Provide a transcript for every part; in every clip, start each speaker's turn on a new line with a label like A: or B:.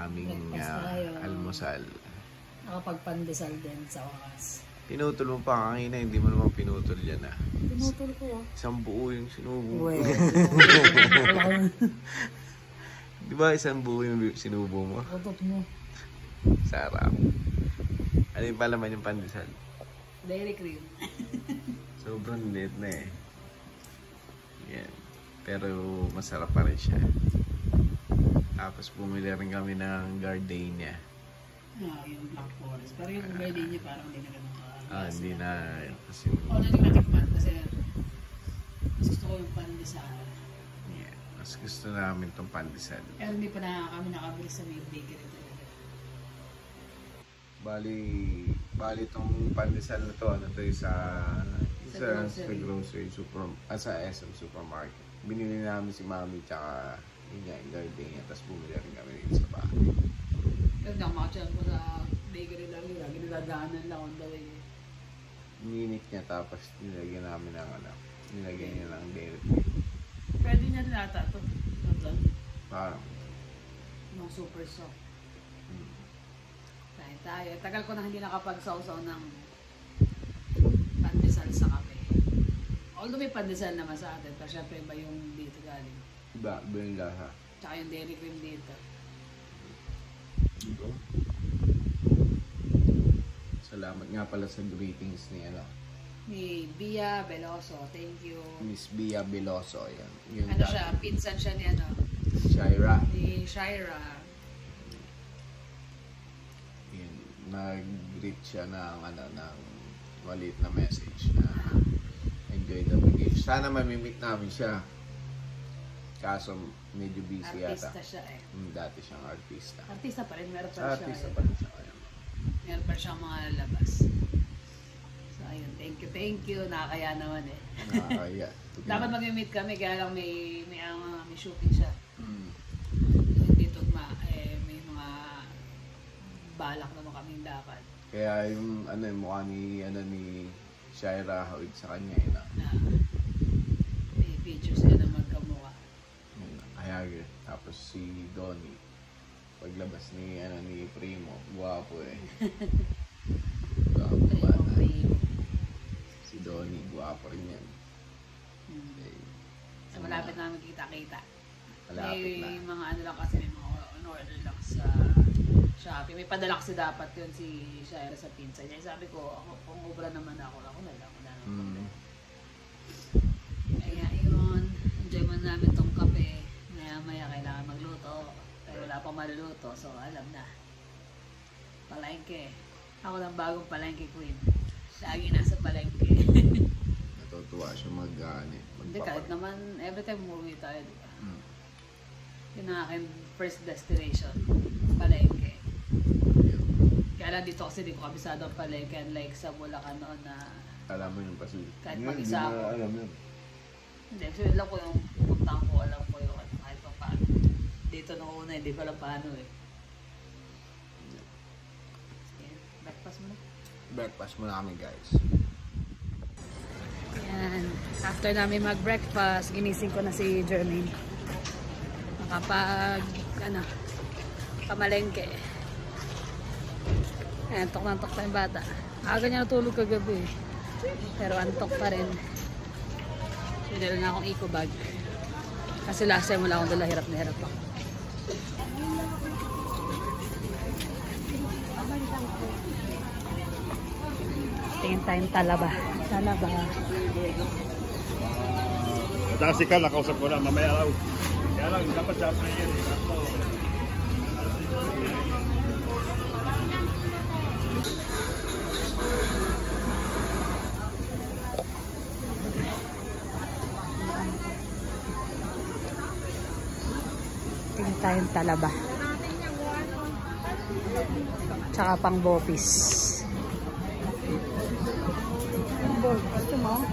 A: aming almusal.
B: Nakapagpandesal din sa wakas.
A: Pinutol mo pa kanina, hindi mo naman pinutol yan ah.
B: Pinutol ko ah.
A: Isang buo yung sinubo.
B: Well,
A: di ba isang buo yung sinubo mo?
B: Tutot mo.
A: Sarap. Ano yung palaman yung pandesal?
B: Dairy cream.
A: Sobrang liit na eh. Yan. Pero masarap pa rin siya. Tapos bumili rin kami ng gardenia.
B: Yung Black Forest. Pero yung gardenia parang hindi na ganun ka.
A: Hindi na. Kasi
B: Already natikman kasi mas gusto ko yung pandesal.
A: yeah, mas gusto namin itong pandesal.
B: Pero hindi pa na kami nakabili sa may bakery talaga.
A: Bali itong pandesal na to, ano to yung sa grocery sa SM supermarket. Binili namin si Mami tsaka yung gardenia, tapos bumili rin kami dito sa bahay.
B: Pero nakakachan ko sa bakery lang yun. Ginadaanan lang on the way.
A: Minute niya, tapos nilagyan namin ng nilagyan niya ng dairy cream.
B: Pwede niya rin ata ito.
A: Parang
B: Nung super soft. Kain tayo. Tagal ko na hindi nakapag-sausaw ng pandesal sa kape. Although may pandesal naman sa atin, pero syempre iba yung dito galing.
A: iba yung lasa.
B: Tsaka yung dairy cream dito.
A: Dito. Salamat nga pala sa greetings
B: ni Bia Veloso. Thank you.
A: Miss Bia Veloso. Yan. Yung
B: Ano siya? Pinsan siya ni
A: Shaira.
B: Ni Shaira.
A: Yan. Nag-greet siya ng maliit na message na enjoy the vacation. Sana mamimit namin siya. Kaso medyo busy
B: Artista
A: yata.
B: siya eh.
A: Dati siyang artista.
B: Artista pa rin. Meron pa siya.
A: Artista pa rin siya.
B: Meron pa siyang mga labas. So ayun. Thank you. Nakakaya naman eh.
A: Nakakaya.
B: Dapat mag-meet kami kaya lang may shooting siya. Hindi tugma. May mga balak naman kaming lakad.
A: Kaya yung mukha ni Shaira hawig sa kanya
B: May pictures siya na magkamukha.
A: Kaya tapos si Donnie paglabas ni Primo, guwapo eh. Guwapo ba na? Si Donnie, guwapo rin yan.
B: So malapit namin kita-kita.
A: Malapit na.
B: May mga lang kasi may mga order lang sa Shopee. May padala kasi dapat yun si Shaira sa pinsa niya. Sabi ko, kung ubra naman ako na lang. Wala naman. Kaya yun, enjoy mo namin tong kape. Maya kailangan magluto. Pero wala pang maluluto, so alam na. Palengke. Ako ng bagong palengke queen. Lagi nasa palengke.
A: Natutuwa siya
B: Hindi, kahit naman, every time umuwi tayo, di ba? Yun ang aking first destination. Palengke. Kaya lang dito kasi di ko kabisado ang palengke. Unlike sa Bulacan noon na
A: alam mo yung pasil.
B: kahit mag-isa ako.
A: Alam yun.
B: Hindi, so yun lang ko yung pupuntahan ko. Alam ko yung kahit pa paano. Dito nung una, hindi pala paano eh. Yan, breakfast mo na.
A: Breakfast muna kami guys.
B: Yan. After namin mag-breakfast, ginising ko na si Jermaine. Pamalengke. Antok na antok pa yung bata. Aga niya natulog kagabi. Pero antok pa rin. Sinila na akong eco bag. Kasi last time wala akong dala, hirap na hirap ako. Tingin tayong talaba.
C: Kasi ka, nakausap ko lang, mamaya raw. Kaya lang, dapat siya pa yan.
B: Tingin tayong talaba. Tsaka pang bopis. Gusto mo?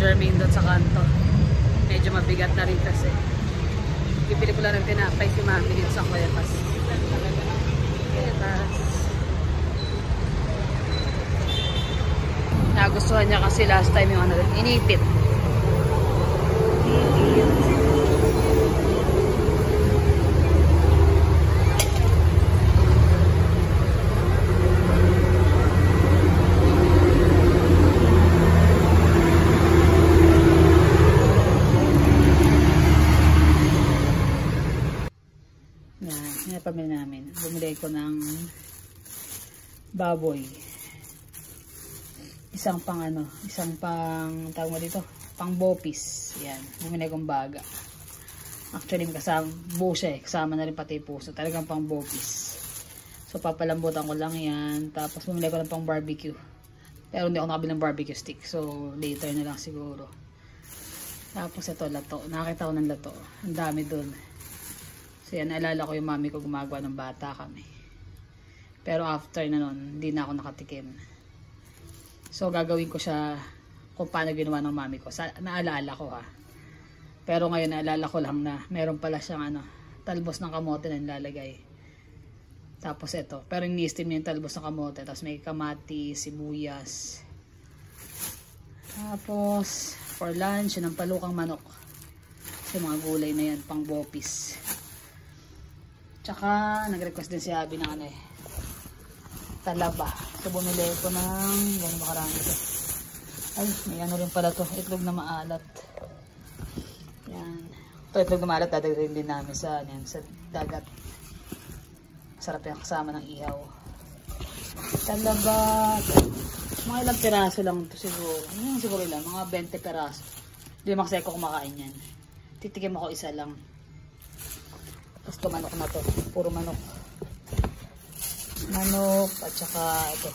B: Jermaine doon sa kanto. Medyo mabigat na rin kasi. Bibili ko lang ng tinapay si Mami dito sa Cuevas. Nagustuhan niya kasi last time yung ano, inipit. Yan pamili namin. Bumili ko ng baboy. Isang pang tawag mo dito, pang bopis. Yan, bumili kong baga. Actually, kasama, buo siya eh. Kasama na rin pati puso. Talagang pang bopis. So, papalambutan ko lang yan. Tapos, bumili ko ng pang barbecue. Pero hindi ako nakabili ng barbecue stick. So, later na lang siguro. Tapos, ito, lato. Nakakita ko ng lato. Ang dami dun. So, yan, naalala ko yung mami ko gumagawa ng bata kami. Pero, after na nun, hindi na ako nakatikim. So, gagawin ko siya kung paano ginawa ng mami ko. Naalala ko ha. Pero ngayon, naalala ko lang na meron pala siyang talbos ng kamote na nilalagay. Tapos ito. Pero ini-steam niya yung talbos ng kamote. Tapos may kamati, sibuyas. Tapos, for lunch, yun ang palukang manok. So, mga gulay na yan, pang bopis. Tsaka, nag-request din si Abby ng talaba. So, bumili ko ng gano'n ba karami ito. Ay, may rin pala to. Itlog na maalat. Yan. Ito itlog na maalat, dadagdagan din namin sa dagat. Sarap yung kasama ng ihaw. Talaba. Mga ilang piraso lang ito siguro. Siguro ilang. Mga 20 piraso. Hindi makasaya ko kumakain yan. Titikim ako isa lang. Tapos ito manok na to. Puro manok. Manok at saka ito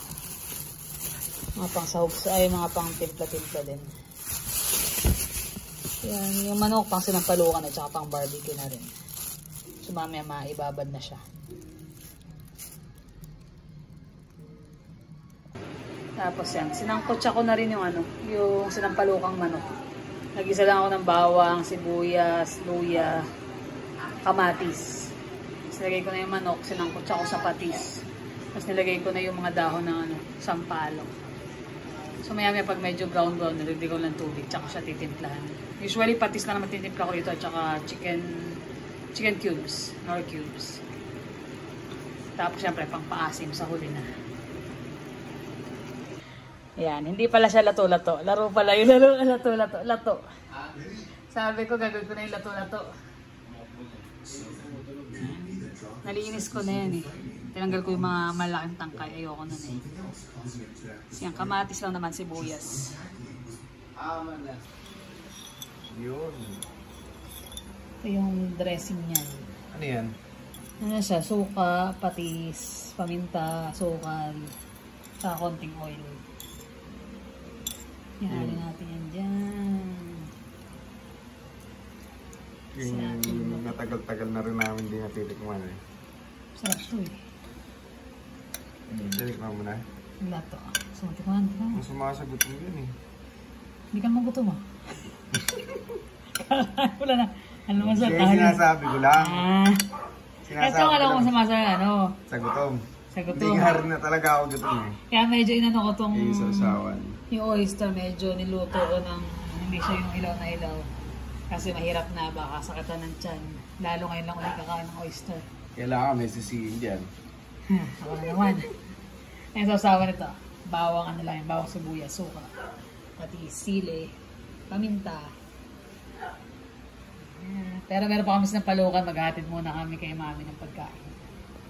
B: mga pang sahog ay mga pang timpla-timpla din. Yan, yung manok pang sinampalukan at saka pang barbecue na rin. So mamaya maibabad na siya. Tapos yan, sinangkotsa ko na rin yung yung sinampalukang manok. Nag-isa lang ako ng bawang, sibuyas, luya, kamatis. Sinagay ko na yung manok, sinangkotsa ko sa patis. Tapos nilagay ko na yung mga dahon ng sampalok. So maya pag medyo brown nilagay ko lang tubig tsaka siya titimplahan. Usually patis na naman titimpla ko dito at saka chicken cubes, nor cubes. Tapos syempre pang paasim sa huli na. Ayan, hindi pala siya lato-lato. Laro pala yung lato. Sabi ko gagawin ko na yung lato-lato. Naliinis ko na yan eh. Tinanggal ko yung mga malaking tangkay. Ayoko na eh. Yan, kamatis lang naman, sibuyas.
A: Yun.
B: Ito yung dressing niyan.
A: Ano yan?
B: Ano siya? Suka, patis, paminta, sukal, sa konting oil. Yan, alin natin yan dyan.
A: Yung natagal-tagal na rin namin hindi natitikman eh.
B: Sarap to eh.
A: Titikman mo na?
B: Lato. So, tikman ka.
A: Ang sumasagot mo yun eh.
B: Hindi ka magutom ah. Wala na. Ano mo sa
A: Kaya sinasabi ko lang.
B: Ito alam mo sumasabi
A: Sa gutom.
B: Sa gutom.
A: Hindi nga rin na talaga ako gutom eh.
B: Kaya medyo inano ko tong
A: isasawan.
B: Yung oyster medyo niluto ko ng hindi siya yung ilaw na ilaw. Kasi mahirap na baka sakitan ng tiyan. Lalo ngayon lang ulit kakain ng oyster.
A: Kailangan may sisihin dyan.
B: Ako na naman. Ang sasawa nito. Bawang lang. Bawang sibuyas, suka. Pati sili. Paminta. Pero meron pa kami sa palukan. Maghatid muna kami kay mami ng pagkain.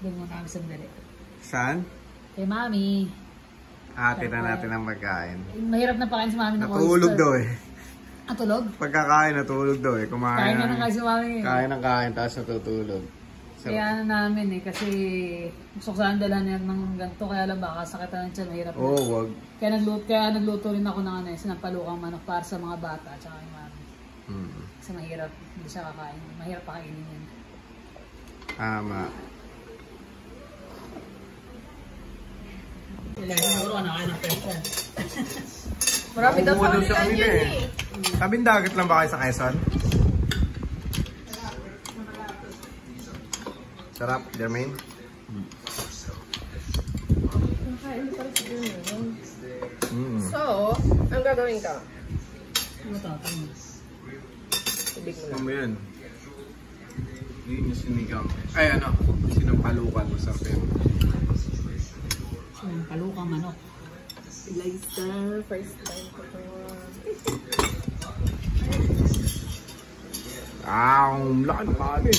B: Doon muna kami sandali.
A: Saan?
B: Kay mami.
A: Hatid na natin ang pagkain.
B: Mahirap na pakain si mami ng oyster.
A: Natulog daw eh.
B: Tulog?
A: Pagkakain, natulog daw eh.
B: Kain na lang kasi mami.
A: Kain ng kain, tapos natutulog. So,
B: kaya namin eh, kasi gusto ko saan dala niya ng ganito, kaya lang baka sakitan ng tiyan, mahirap na.
A: Oo, wag.
B: Kaya nagluto rin ako ng sinampalukang manok para sa mga bata at saka yung mami. Kasi mahirap, hindi siya kakain. Mahirap pakainin yan.
A: Tama.
B: Kailangan siguro ka nakain ng pesta. Marami daw
A: sa kanila eh. Tabing dagat lang ba kayo sa Quezon? Sarap, Jermaine.
D: So, ang gagawin ka? Tubig mo lang.
A: Ano yan? Yun yung sinigang. Ay ano, sinampalukan mo sa pin.
B: Palukang manok.
D: Liza, first time ko to.
A: Laki na kagay.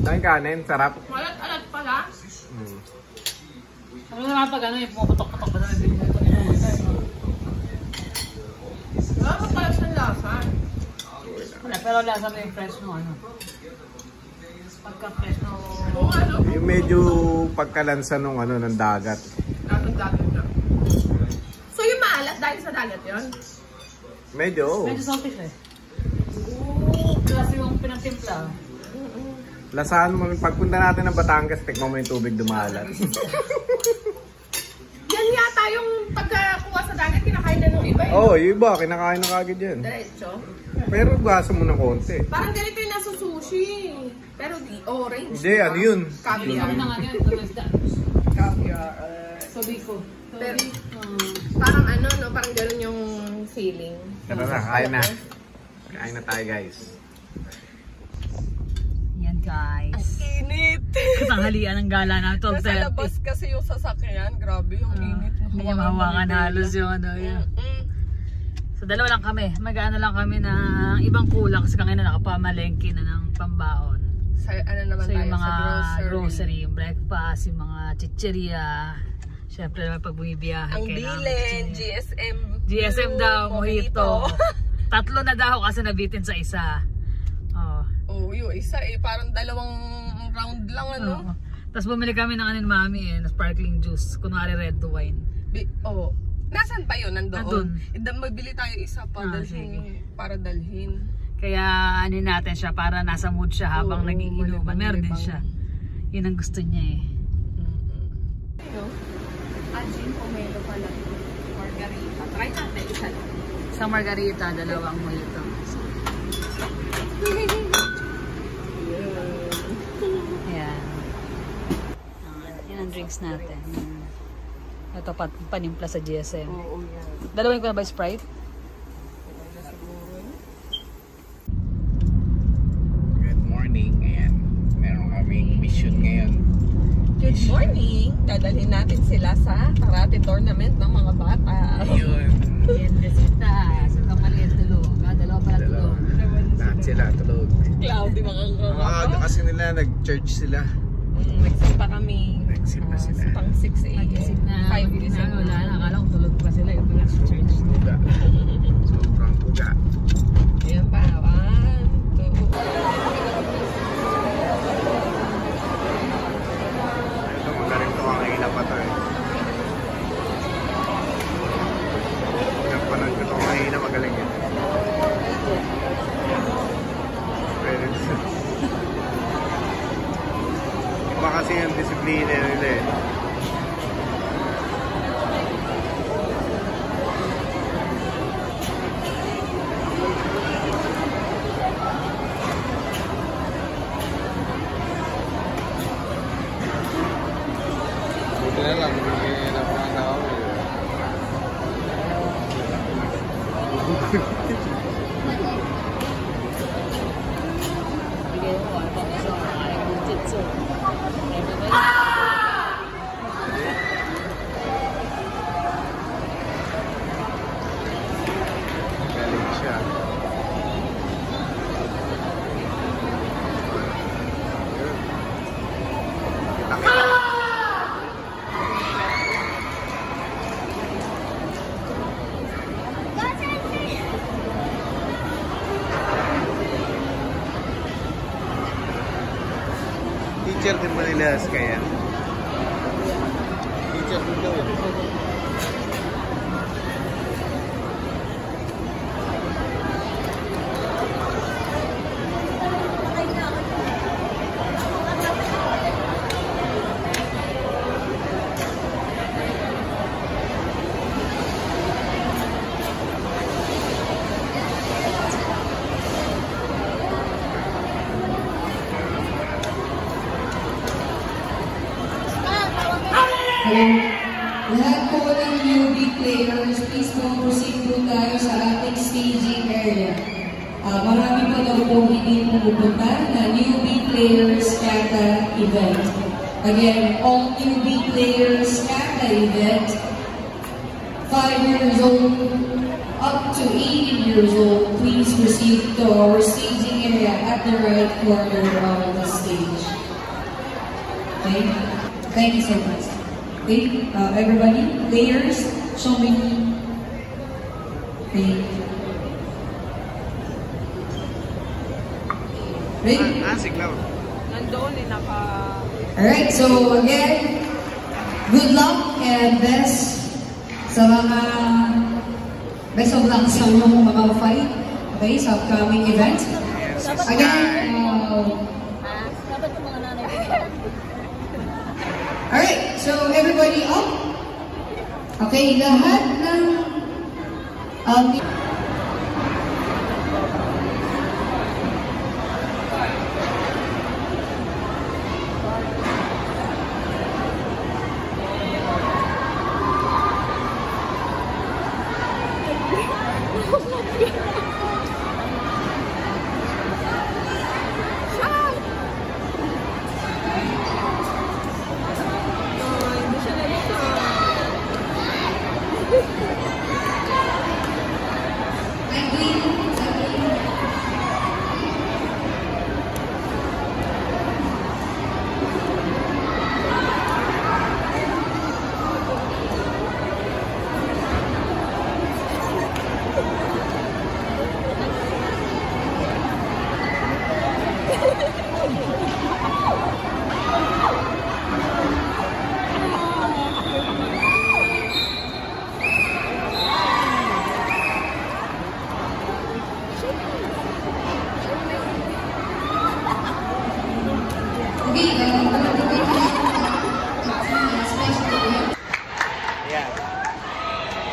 A: Dahil kanin, sarap.
D: Malat-alat pala.
B: Ano naman pag ano yung pumapatok-patok ba naman din ito?
D: Wala ka pala sa lasa.
B: Wala, pero lasa mo yung fresh no ano. Pagka-fresh no...
D: Oo, ano?
A: Yung medyo pagkalansa nung ano, ng dagat.
D: Dagat na. So yung maalat dahil sa dagat yun?
A: Medyo.
B: Medyo salty siya eh. Kasi yung pinatimpla.
A: Lasahan mo, pagpunta natin ng Batangas, tikman mo yung tubig dumalat.
D: Yan yata yung pagkakuha sa dagat, kinakain na ng iba eh.
A: Oo, yung iba, kinakain na kagad yan.
D: Diretso.
A: Pero gasa mo ng konti.
D: Parang ganito yung nasa sushi. Pero di orange.
A: Hindi, ano yun?
D: Caviar.
B: Ano nga yan? Ito na isda.
D: Caviar.
B: Sabi ko.
D: Pero, parang ano, no? Parang gano'n yung feeling.
A: Tara na, kain na. Kain na tayo, guys.
B: Yan guys.
D: Init!
B: Katanghalian ng gala na.
D: Nasa labas kasi yung sasakyan. Grabe yung init.
B: Hindi niya mahawakan halos yung ano yun. So dalawa lang kami. Mag-ano lang kami ng ibang kulang kasi kanina nakapamalengke na ng pambaon.
D: Sa, ano naman
B: So
D: tayo
B: yung mga
D: sa
B: grocery, yung breakfast, yung mga chicheria. Siyempre naman pag bumibiyahe.
D: Ang
B: kailangan
D: bilin,
B: chicheria.
D: GSM.
B: GSM daw, mojito. 3 na daw kasi nabitin sa isa.
D: Oh, yung isa eh. Parang 2 round lang ano.
B: Tapos bumili kami ng anin mami eh, na sparkling juice. Kunwari red wine.
D: Nasaan pa yun? Nandoon?
B: Nandun.
D: Magbili tayo isa pa para dalhin.
B: Kaya ano natin siya para nasa mood siya habang nagiinuman. Meron din siya. Yun ang gusto niya eh.
D: Gin pomelo pala. Margarita. Try natin isa.
B: Sa margarita, 2 mojito. Ayan. Yan ang drinks natin. Ito panimpla sa GSM.
D: Oo, yan.
B: Dalawin ko na ba Sprite?
A: Good morning. Ayan. Meron kaming mission ngayon.
D: Good morning! Dadalhin natin sila sa karate tournament ng mga bata.
A: Ayun.
B: Yan, desita. So, maliit tulog. Dalawa pala tulog.
A: Lahat sila tulog.
D: Cloudy mga
A: Maaga kasi nila, nag-church sila.
D: Nagsip pa kami.
A: Nagsip pa sila.
D: Pang 6 a.m.
B: Pag-isip na,
D: 5
B: pag-isip na, wala na. Akala ko tulog pa sila. Yung pala sa church.
A: Buga. Sobrang buga.
D: Ayan pa. 1, 2.
A: Ito, magaling to ang ina pa tayo. Pag ito ang ina, magaling yan. Iba kasi yung disiplina nila eh. Buti na lang, bigyan na po ang tao eh.
B: Bigay mo, ano pa sa mga jitsu.
A: Galing siya. Kita-kita. Teacher din ba nila kaya? Teacher din daw yun.
E: lahat po ng newbie players, please po proceed po tayo sa ating staging area. Marami pa daw po hindi pumupunta na newbie players kata event. Again, all newbie players kata event, 5 years old up to 18 years old, please proceed to our staging area at the right corner of the stage. Okay? Thank you so much. Okay, everybody, players, show me. Okay. Ready?
D: Nandoon naka...
E: Alright, so again, good luck and best sa mga best of luck sa inyong mga fight, okay, sa upcoming event. Again,
B: Dapat yung mga nanay.
E: alright, so everybody up. Okay, lahat ng
D: Hindi siya nalito.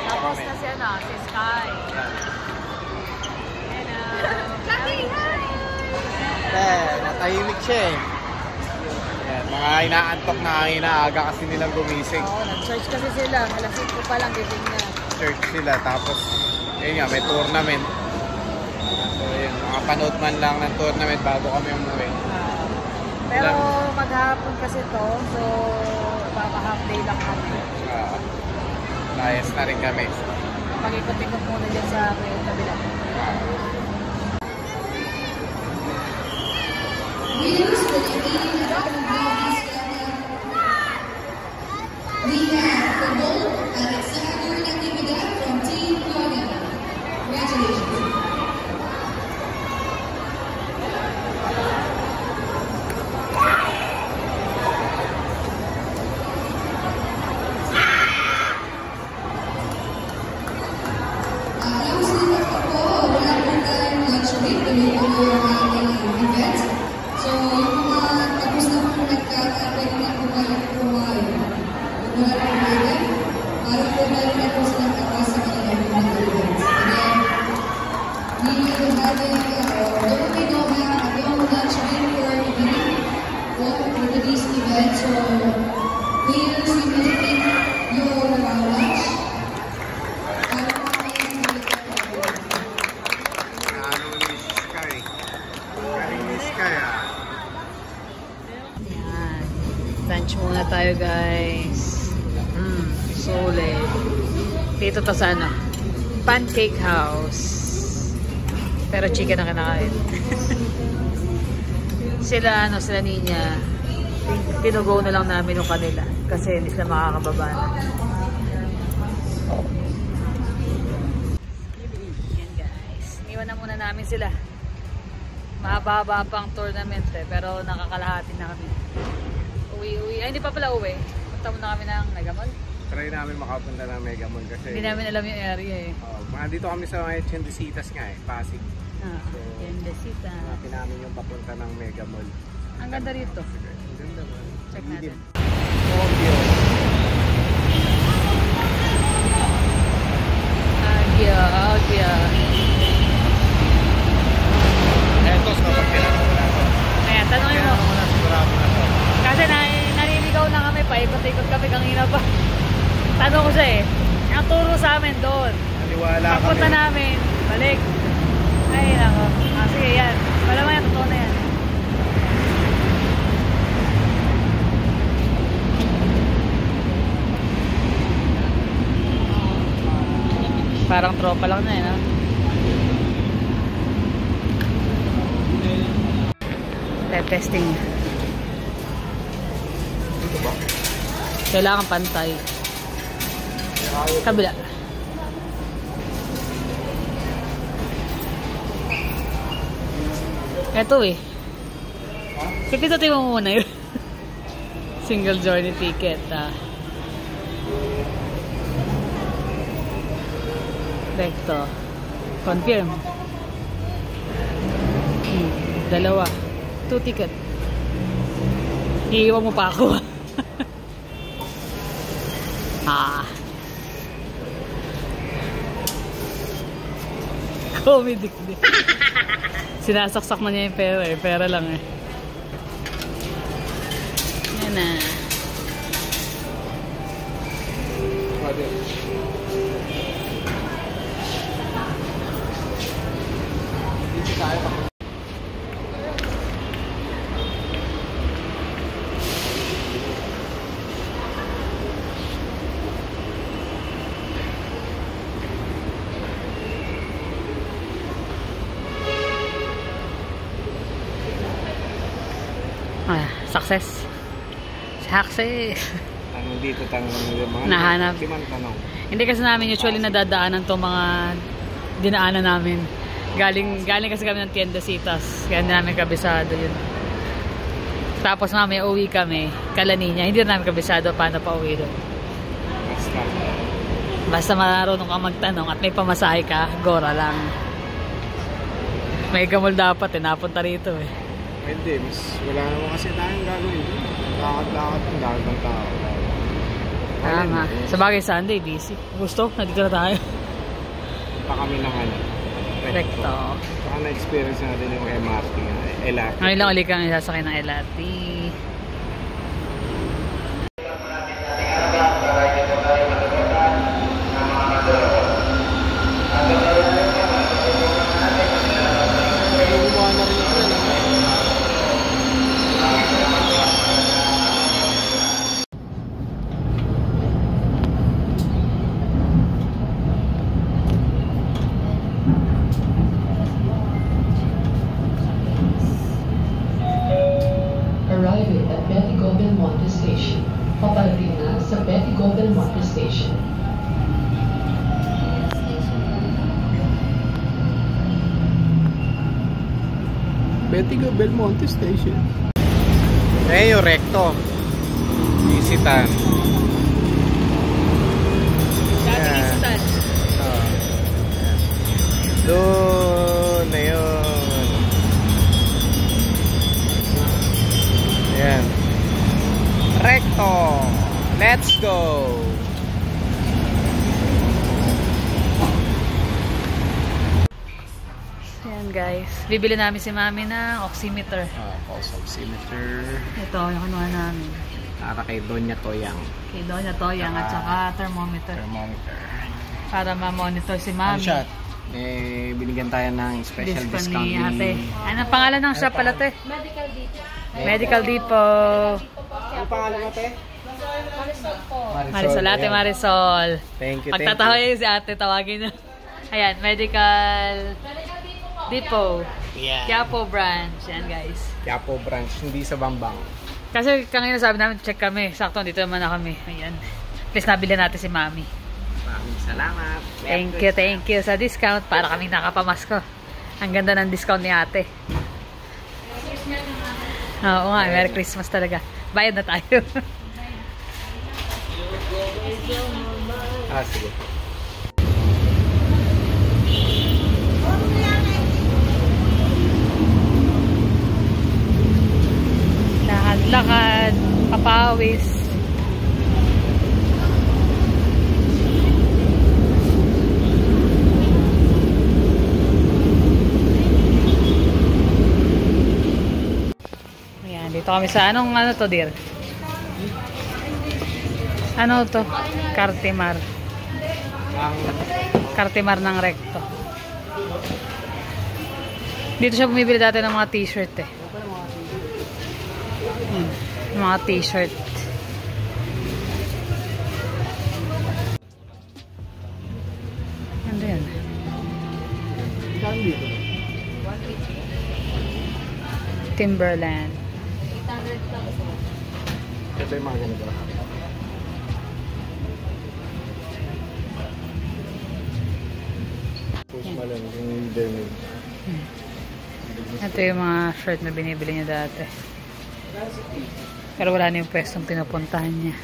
B: Tapos na si ano, si Sky.
A: Natahimik siya eh. Yan, mga inaantok na inaaga kasi nilang gumising.
B: Oo, nag-search kasi sila. Alas 5 pa lang gising na.
A: Search sila, tapos yun nga, may tournament. So yun, makapanood man lang ng tournament bago kami umuwi.
B: Pero maghapon kasi to, so baka half day lang kami.
A: Layas na rin kami.
B: Pag-ikot-ikot muna dyan sa kabila.
E: winners for the 18 American Hobbies we have for gold, Alexander Natividad from Team Yoga. Congratulations. So, yung mga tapos na po nagkakatay na po kayo kumain. Wala po natin, para po na rin ako sa nagkakasa sa kanilang mga events. Again, we will have don't we know have a lunch break for today's event. So, players, we will take your lunch.
B: Yan. Lunch muna tayo, guys. Solid. Dito to sa ano? Pancake House. Pero chicken na kinakain. Sila Ninya, tinugo na lang namin yung kanila. Kasi hindi sila makakababa na. Yan, guys. Iwan na muna namin sila. Mahaba-haba pang tournament eh, pero nakakalahati na kami. Uwi. Ay, hindi pa pala uwi. Punta muna kami ng Mega Mall.
A: Try namin makapunta ng Mega Mall kasi
B: Hindi namin alam yung area eh.
A: dito kami sa mga Chendesitas nga eh, Pasig.
B: Chendesita.
A: Hanapin namin yung papunta ng Mega Mall.
B: Ang ganda rito.
A: Ang ganda ba?
B: Check natin. Agya.
A: Eto, sa pagkailan ko na ito.
B: Kaya tanongin mo.
A: Sigurado na ito.
B: Kasi naliligaw na kami pa. Ikot-ikot kami kanina pa. pala eh. Ang turo sa amin doon.
A: Maniwala
B: Pagpunta
A: kami.
B: namin, balik. Ay, nako. Ah, sige, yan. Malamang yan, totoo na yan. Parang tropa lang na eh, no? Testing. Kailangan pantay. Kabila. Ito eh. Pipindutin mo muna yun. Single journey ticket. Recto. Confirm. Dalawa. 2 ticket. Iiwan mo pa ako. Comedy. Sinasaksak na niya yung pera eh. Pera lang eh. Yan na. Success. Success.
A: Tanong dito, tanong mga
B: Nahanap.
A: limang tanong.
B: Hindi kasi namin usually nadadaanan to mga dinaanan namin. Galing kasi kami ng Tiendesitas. Kaya hindi namin kabisado yun. Tapos mamaya uwi kami, Kalaninya. Hindi namin kabisado paano pa uwi doon. Basta marunong ka magtanong at may pamasahe ka, gora lang. May gamol dapat eh, napunta rito eh.
A: Hindi, mas wala naman kasi tayong gagawin. Lakad-lakad ng dahil ng tao.
B: Tama. Sa bagay Sunday, busy. Gusto? Nandito na tayo.
A: Pa kami ng ano.
B: Recto.
A: Baka na-experience natin yung MRT. LRT.
B: Ngayon lang ulit kami sasakay ng LRT.
E: Arriving at Betigo Belmonte Station. Paparating na sa Betigo Belmonte Station.
A: Betigo Belmonte Station. Eh, yung recto. Isitan.
B: Dati Isitan.
A: Doon na yun. Ayan. Recto. Let's go.
B: Ayan guys. Bibili namin si Mami ng oximeter.
A: Pulse oximeter.
B: Ito, yung kinuha namin.
A: Para kay Doña Toyang.
B: Kay Doña Toyang at saka thermometer.
A: Thermometer.
B: Para ma-monitor si
A: Ano
B: Mami.
A: siya? Eh, binigyan tayo ng special discount
B: ni ate. Anong pangalan ng shop pala te? Medical Depot. Medical Depot.
A: Ano pangalan mo te?
B: Marisol. Ate Marisol.
A: Thank you,
B: Pagtatawa yun si ate, tawagin niya. Ayan, Medical Depot.
A: Yeah.
B: Quiapo branch. Yan guys.
A: Quiapo branch, hindi sa Bambang.
B: Kasi kanina sabi namin, check kami. Sakto, dito naman na kami. Ayan. Please nabili natin si Mami.
A: Maraming salamat.
B: Thank you sa discount para kami nakapamasko. Ang ganda ng discount ni ate. Oo nga, Merry Christmas talaga. Bayad na tayo.
A: Sige.
B: Lakad-lakad, papawis. Ayan, dito kami sa ano to dear? Ano to? Cartimar. Cartimar ng Recto. Dito siya bumibili dati ng mga t-shirt eh. Mga t-shirt. Ano yan? Timberland.
C: Ito yung mga ganito. Push malang yung denim.
B: Ito yung mga shirt na binibili niya dati. Pero wala na yung pwestong pinupuntahan niya.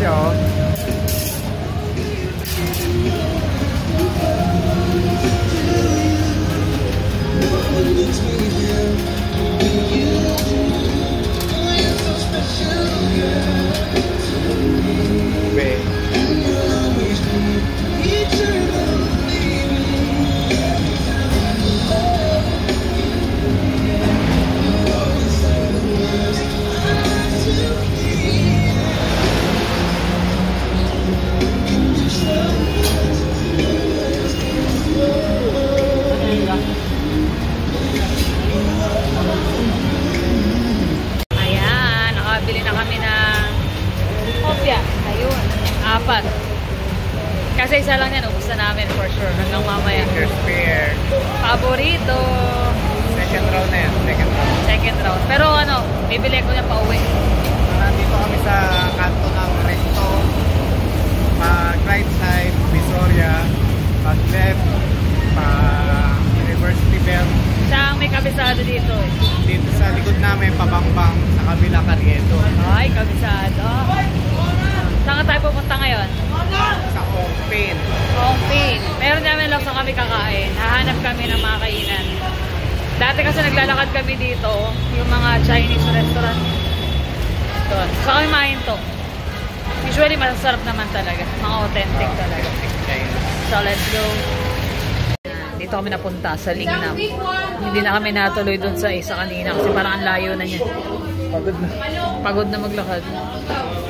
B: Shop. Ayan, nakabili na kami ng kopya. Ayun, 4. Kasi isa lang yan, ubus na namin for sure. Hanggang mamaya.
A: Spear.
B: Paborito.
A: Second round na yan.
B: Second round. Pero ano, bibili ko niya pa uwi.
A: Nandito kami sa kanto ng Recto. Pag right side, Visoria. Pag left, University Bell.
B: Siyang may kabisado dito eh.
A: Dito sa likod namin, pabangbang, sa kabila Carriedo.
B: Ay, kabisado. Saan ka tayo pupunta ngayon?
A: Sa Open.
B: Okay. Meron namin lang sa kami kakain. Hahanap kami ng mga kainan. Dati kasi naglalakad kami dito, yung mga Chinese restaurant. Doon. Sa kami mahinto. Usually, masasarap naman talaga. Mga authentic talaga. So, let's go. Dito kami napunta sa Lingnam. Hindi na kami natuloy dun sa isa kanina kasi parang ang layo na niya.
A: Pagod na.
B: Pagod na maglakad.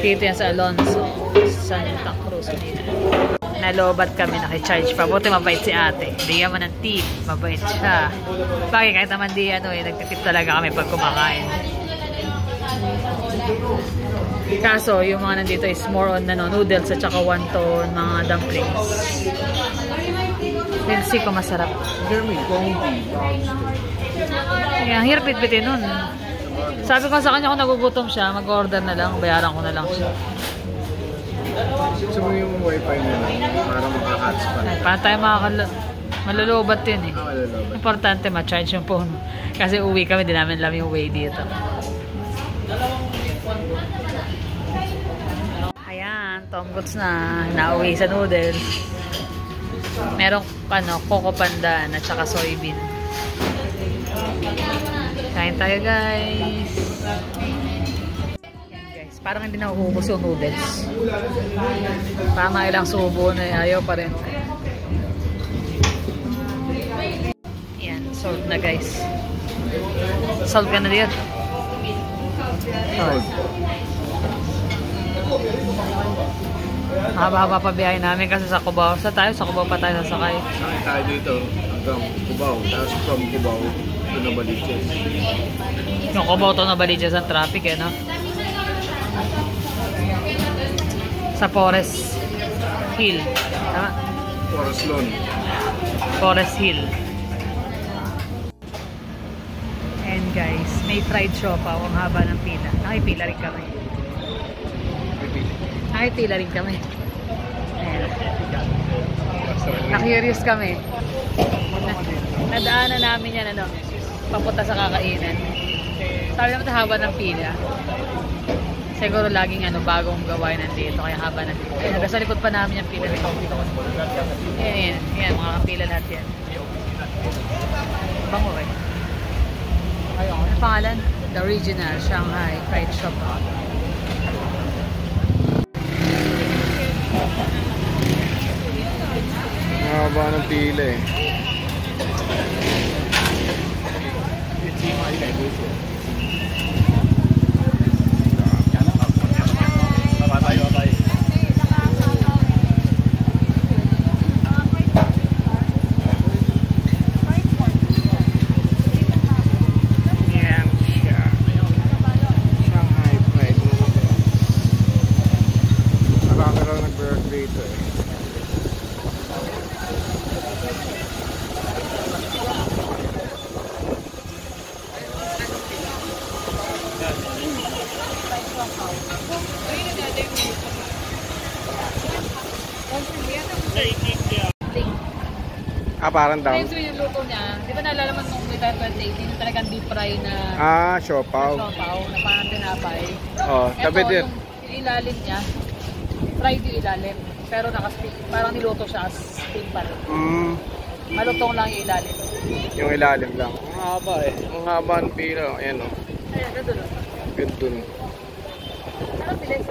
B: Dito yan sa Alonso, Santa Cruz. Nalobat kami, nakicharge pa. Buti mabait si ate. Bigyan mo ng tip. Mabait siya. Bakit kahit naman di nagtitip talaga kami pag kumakain. Kaso, yung mga nandito is more on noodles at saka wonton, mga dumplings. We'll see kung masarap. Ang hirap bitbitin nun. Sabi ko sa kanya kung nagugutom siya, mag-order na lang, bayaran ko na lang siya.
A: Gusto mo yung wifi nyo para makaka-hotspot.
B: Paano tayo malulubat yun eh.
A: Malulubat.
B: Importante ma-charge yung phone. Kasi uwi kami, di namin alam yung way dito. Ayan, Tom Goods na nauwi sa noodles. Merong Coco Pandan at saka soybean. Kain tayo guys. Yan guys, parang hindi na uubos yung noodles. Tama ilang subo na ayaw pa rin. Yan, solve na guys. Solve ka na dito. Solve. Haba-haba pa biyahe namin kasi sa Cubao. Sa Cubao pa tayo sasakay.
A: Sakay tayo dito hanggang Cubao. Tapos from Cubao to Novaliches.
B: Yung Cubao to Novaliches ang traffic eh, no? Sa Forest Hill. Tama?
A: Forest Lawn.
B: Forest Hill. And guys, may fried siopaw ang haba ng pila. Nakipila rin kami. Nakipila rin kami. Ayan. Na-curious kami. Nadaanan namin yan, papunta sa kakainan. Sabi naman ito haba ng pila. Siguro laging bagong gawain nandito, kaya haba ng pila. Ayan, nasa likod pa namin yung pila. Yan, mga kapila lahat yan. Bango eh. Ano pangalan? The Original Shanghai Fried Siopaw.
A: pila eh. Parang daw.
B: Ito yung luto niya. Di ba naalala mo nung 2018, talagang deep fry na
A: Siopaw.
B: siopaw na parang tinapay.
A: Oh, tabi din.
B: Yung ilalim niya, fried yung ilalim. Pero naka-steam. Parang niluto siya as steam pa rin. Malutong lang yung ilalim.
A: Yung ilalim lang. Ang haba eh. Ang haba ng pila. Ayan o.
B: Ayan, ganda doon.
A: Ganda nun.
B: Parang bilis.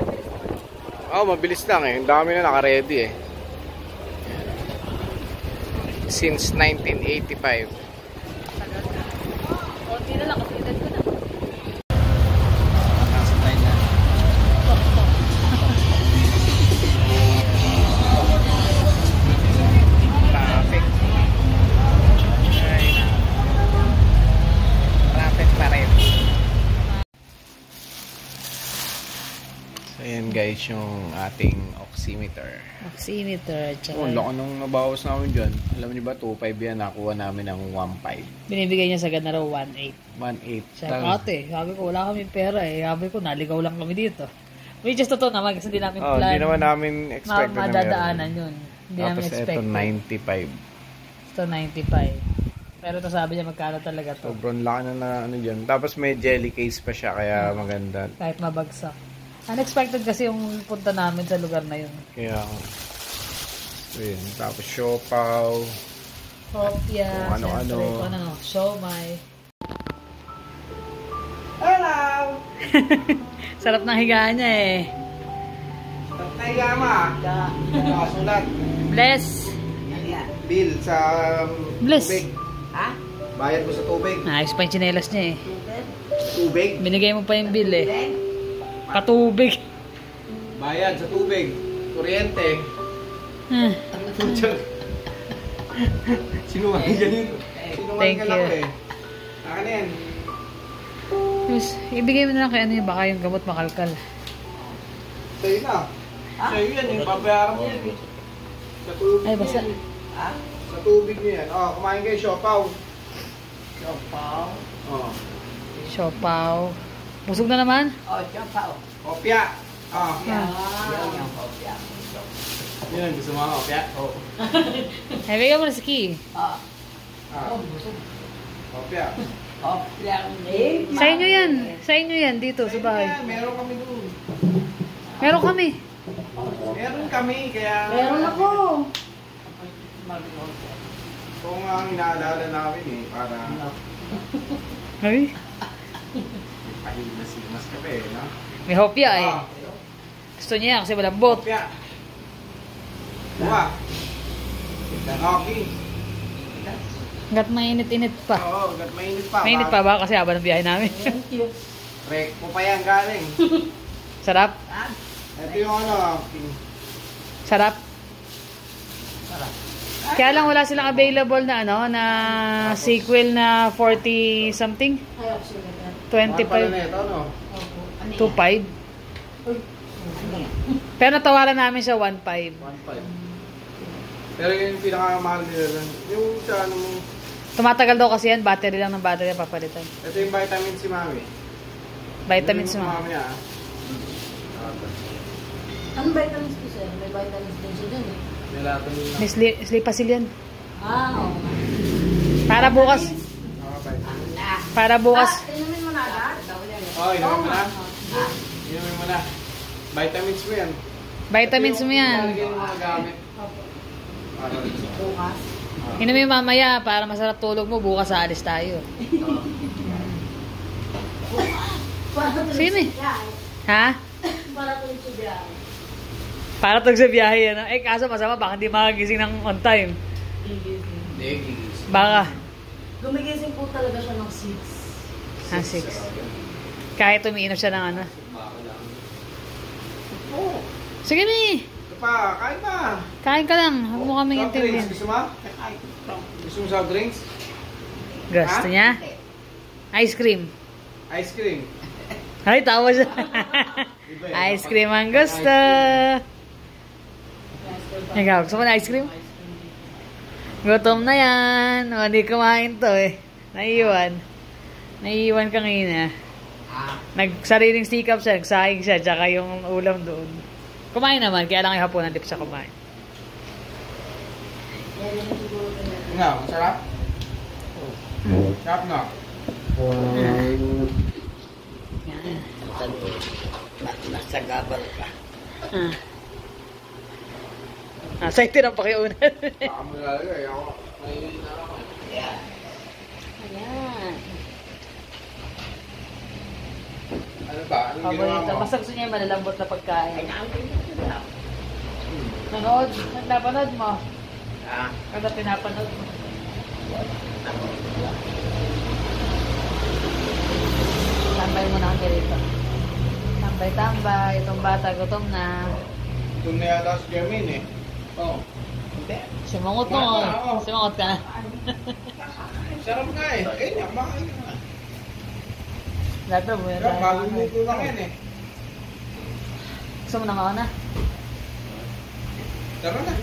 A: Mabilis lang eh. Ang dami na naka-ready eh. Since 1985.
B: Konti na lang kasi edad ko na.
A: Nasa tayo na. Traffic. Traffic pa rin. So yan guys yung ating oximeter.
B: Oximeter.
A: Ang laki nung nabawas namin dyan. Alam niyo ba, 2.5 yan. Nakuha namin ng 1.5.
B: Binibigay niya sa ganda raw 1.8.
A: 1.8.
B: Sabi ko, ate, sabi ko, wala kami pera eh. Sabi ko, naligaw lang kami dito. Which is totoo naman kasi hindi namin plan.
A: Hindi naman namin expected na meron.
B: Madadaanan yun. Hindi namin
A: Tapos
B: expected.
A: ito 95.
B: Pero ito sabi niya magkano talaga to.
A: Sobrang laki na ano dyan. Tapos may jelly case pa siya kaya maganda.
B: Kahit mabagsak. Unexpected kasi yung punta namin sa lugar na yun.
A: Kaya so yun. Tapos siopaw.
B: Kopya,
A: Kung ano-ano.
B: siomay.
A: Hello!
B: Sarap ng higaan niya eh.
A: Sarap na higama. Sulat.
B: Bless.
A: Bill sa
B: Bless.
A: tubig. Bayad mo sa tubig.
B: Ayos pa yung tsinelas niya eh.
A: Tubig?
B: Binigay mo pa yung bill eh. Patubig.
A: Bayad sa tubig. Kuryente. Sinungaling ganito.
B: Thank
A: Sinungaling ka lang
B: you.
A: eh. Akin yan.
B: Yes, ibigay mo na lang kay ano yung baka yung gamot makalkal.
A: Sa'yo na. Sa'yo yan. Yung babayaran mo yan. Sa tubig
B: Ay, basta.
A: yan. Sa tubig niyo yan. Kumain kayo siopaw.
B: Siopaw. Busog na naman?
A: Kopya. Yan ang gusto mo, kopya?
B: Ay, bigyan mo na si Ki.
A: Kopya.
B: Sa inyo yan. Sa inyo yan. Dito sa bahay.
A: Meron kami doon.
B: Meron kami.
A: Meron kami, kaya...
B: Meron ako.
A: Kung ang inaalala namin eh, para...
B: Ay,
A: Pahimas kape, no?
B: may hopya eh. Gusto niya kasi malambot.
A: Kopya. Buwa. Okay.
B: Hanggat mainit-init pa.
A: Oo, gat mainit pa.
B: Mainit pa ba? Kasi haba ng biyahe namin.
A: Rek mo pa yan galing.
B: Sarap?
A: Ito yung ano.
B: Sarap? Kaya lang wala silang available na ano, na sequel na 40 something. 25. 25. Pero natawaran namin siya 1.5.
A: 1.5. Pero yung pinakamahal nila lang. Yung sa ano mo.
B: Tumatagal daw kasi yan, battery lang ng battery papalitan.
A: Ito yung vitamin si Mami.
B: Vitamins
A: Yung
B: mo.
A: Mami ah.
F: Anong vitamins ko sir? May vitamins din siya dun eh.
A: Melatonin lang.
B: May Slipasil yan.
F: Oo.
B: Para bukas. Para bukas.
F: Inumin mo na agad?
A: Inumin mo na. Inumin mo na. Vitamins mo yan.
B: Vitamins mo yan.
A: Lalagyan yung mga gamit.
F: Bukas.
B: Inumin mamaya para masarap tulog mo. Bukas aalis tayo. Sino eh? Ha?
F: Para tuloy sa biyahe.
B: Para tulog sa biyahe. Ano? Eh kaso masama baka hindi makagising ng on time.
F: gigising.
A: Hindi, gigising.
B: Baka.
F: Gumigising po talaga siya ng 6.
B: 6. Kahit umiinom siya ng ano.
A: Oo.
B: Sige ni.
A: Ito pa, kain pa.
B: Kain ka lang. Huwag mo kaming
A: Soft drinks,
B: intindihin.
A: gusto mo? Gusto mo soft drinks?
B: Gusto
A: Ha?
B: niya? Ice cream.
A: Ice cream.
B: Ay, tawa siya.
A: Iba eh.
B: Ice cream ang gusto. Ikaw, gusto mo na ice cream? Gutom na yan. O, di kumain to eh. Naiiwan. Naiiwan kanina. Nagsariling sikap siya, nagsaing siya, tsaka yung ulam doon. Kumain naman, kaya lang yung hapon hindi pa siya kumain.
A: Nga, masarap? Sarap na.
G: Nasagabal ka.
B: Sa ito ng pakiunan.
A: Baka mo lalagay. Ako, may na ako.
B: Ayan.
A: Ano ba? Anong ginawa
B: Paborito.
A: mo?
B: Basta gusto niya yung malalambot na pagkain. Nanood? Napanood mo? Kada pinapanood mo? Tambay mo na kami rito. Tambay-tambay. Itong bata gutom na.
A: Ito na yata si Jermaine eh. Oo.
B: Sumangot mo.
A: Oo.
B: Sumangot ka na.
A: Sarap nga eh. Eh, kumakain ka nga.
B: Lahat na buhay
A: Sarap, bagong luto lang yan eh.
B: Gusto mo na mauna?
A: Tara na.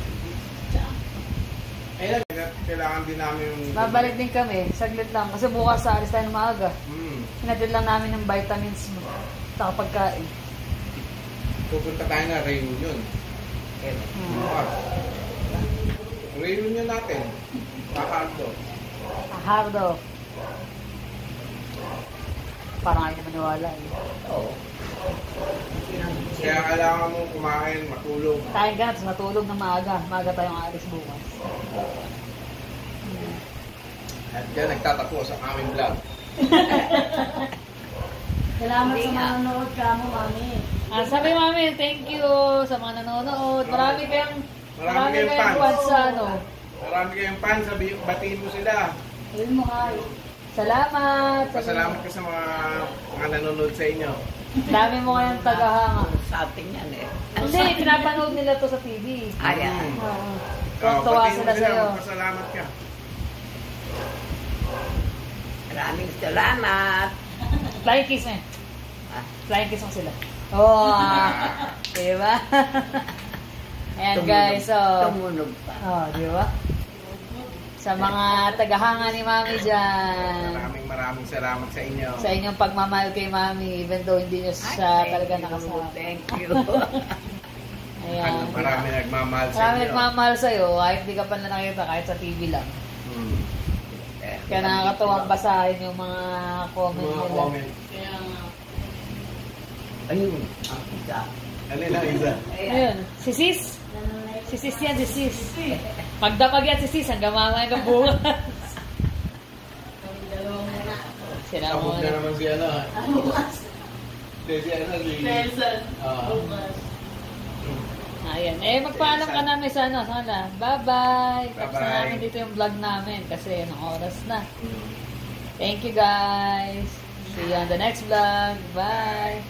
A: Ayun, kailangan din namin yung...
B: Babalik din kami. Saglit lang. Kasi bukas sa alis tayo ng maaga. Hinatid lang namin ng vitamins mo. Sa pagkain.
A: Pupunta tayo na reunion. Bukas. Reunion natin. Pakardo.
B: Hardo. Parang ayaw maniwala eh.
A: Oo. Kaya kailangan mo kumain, matulog.
B: Kain ka na, tapos matulog ng maaga. Maaga tayong alis bukas.
A: At yan, nagtatapos ang aming vlog.
F: Salamat sa mga nanood ka mo, mami.
B: Sabi mami, thank you sa mga nanonood. Marami kayong
A: kayong fans.
B: fans sa ano.
A: Marami kayong fans, batiin mo sila.
F: Sabihin mo hi.
B: Salamat.
A: Pasalamat ka sa mga nanonood sa inyo.
B: Dami mo kayong tagahanga.
G: Sa atin yan eh.
B: Hindi, pinapanood nila to sa TV.
G: Ayan.
B: Oo.
A: Oh,
B: Tuwa
A: batiin mo
B: sila sa'yo.
A: Pasalamat ka.
G: Maraming salamat.
B: Flying kiss eh. Flying kiss mo sila. Oh, diba? Ayan guys, so.
G: Tumunog pa.
B: Oh, diba? Sa mga tagahanga ni Mami dyan.
A: Maraming salamat sa inyo.
B: Sa inyong pagmamahal kay Mami, even though hindi nyo siya talaga nakasama.
G: Thank you.
B: Ayan.
A: Marami nagmamahal sa
B: Marami
A: inyo.
B: nagmamahal sa'yo, kahit di ka pa na nakita, kahit sa TV lang. Kaya nakakatuwang basahin yung mga comment
A: Mga
B: nila.
A: comment.
G: Ayun. Ang isa.
A: Alin ang isa?
B: Ayun, si Sis. Si Sis yan, si Sis. Pagdapag yan si Sis, hanggang mamaya ka bukas. Sila
A: Tapos
B: mo
A: na naman si ano. Si ano, si...
F: Nelson.
B: Ayan. Magpaalam ka namin sa ano. Sana. Bye-bye. Tapos na
A: Bye-bye.
B: namin dito yung vlog namin kasi anong oras na. Thank you guys. See you on the next vlog. Bye.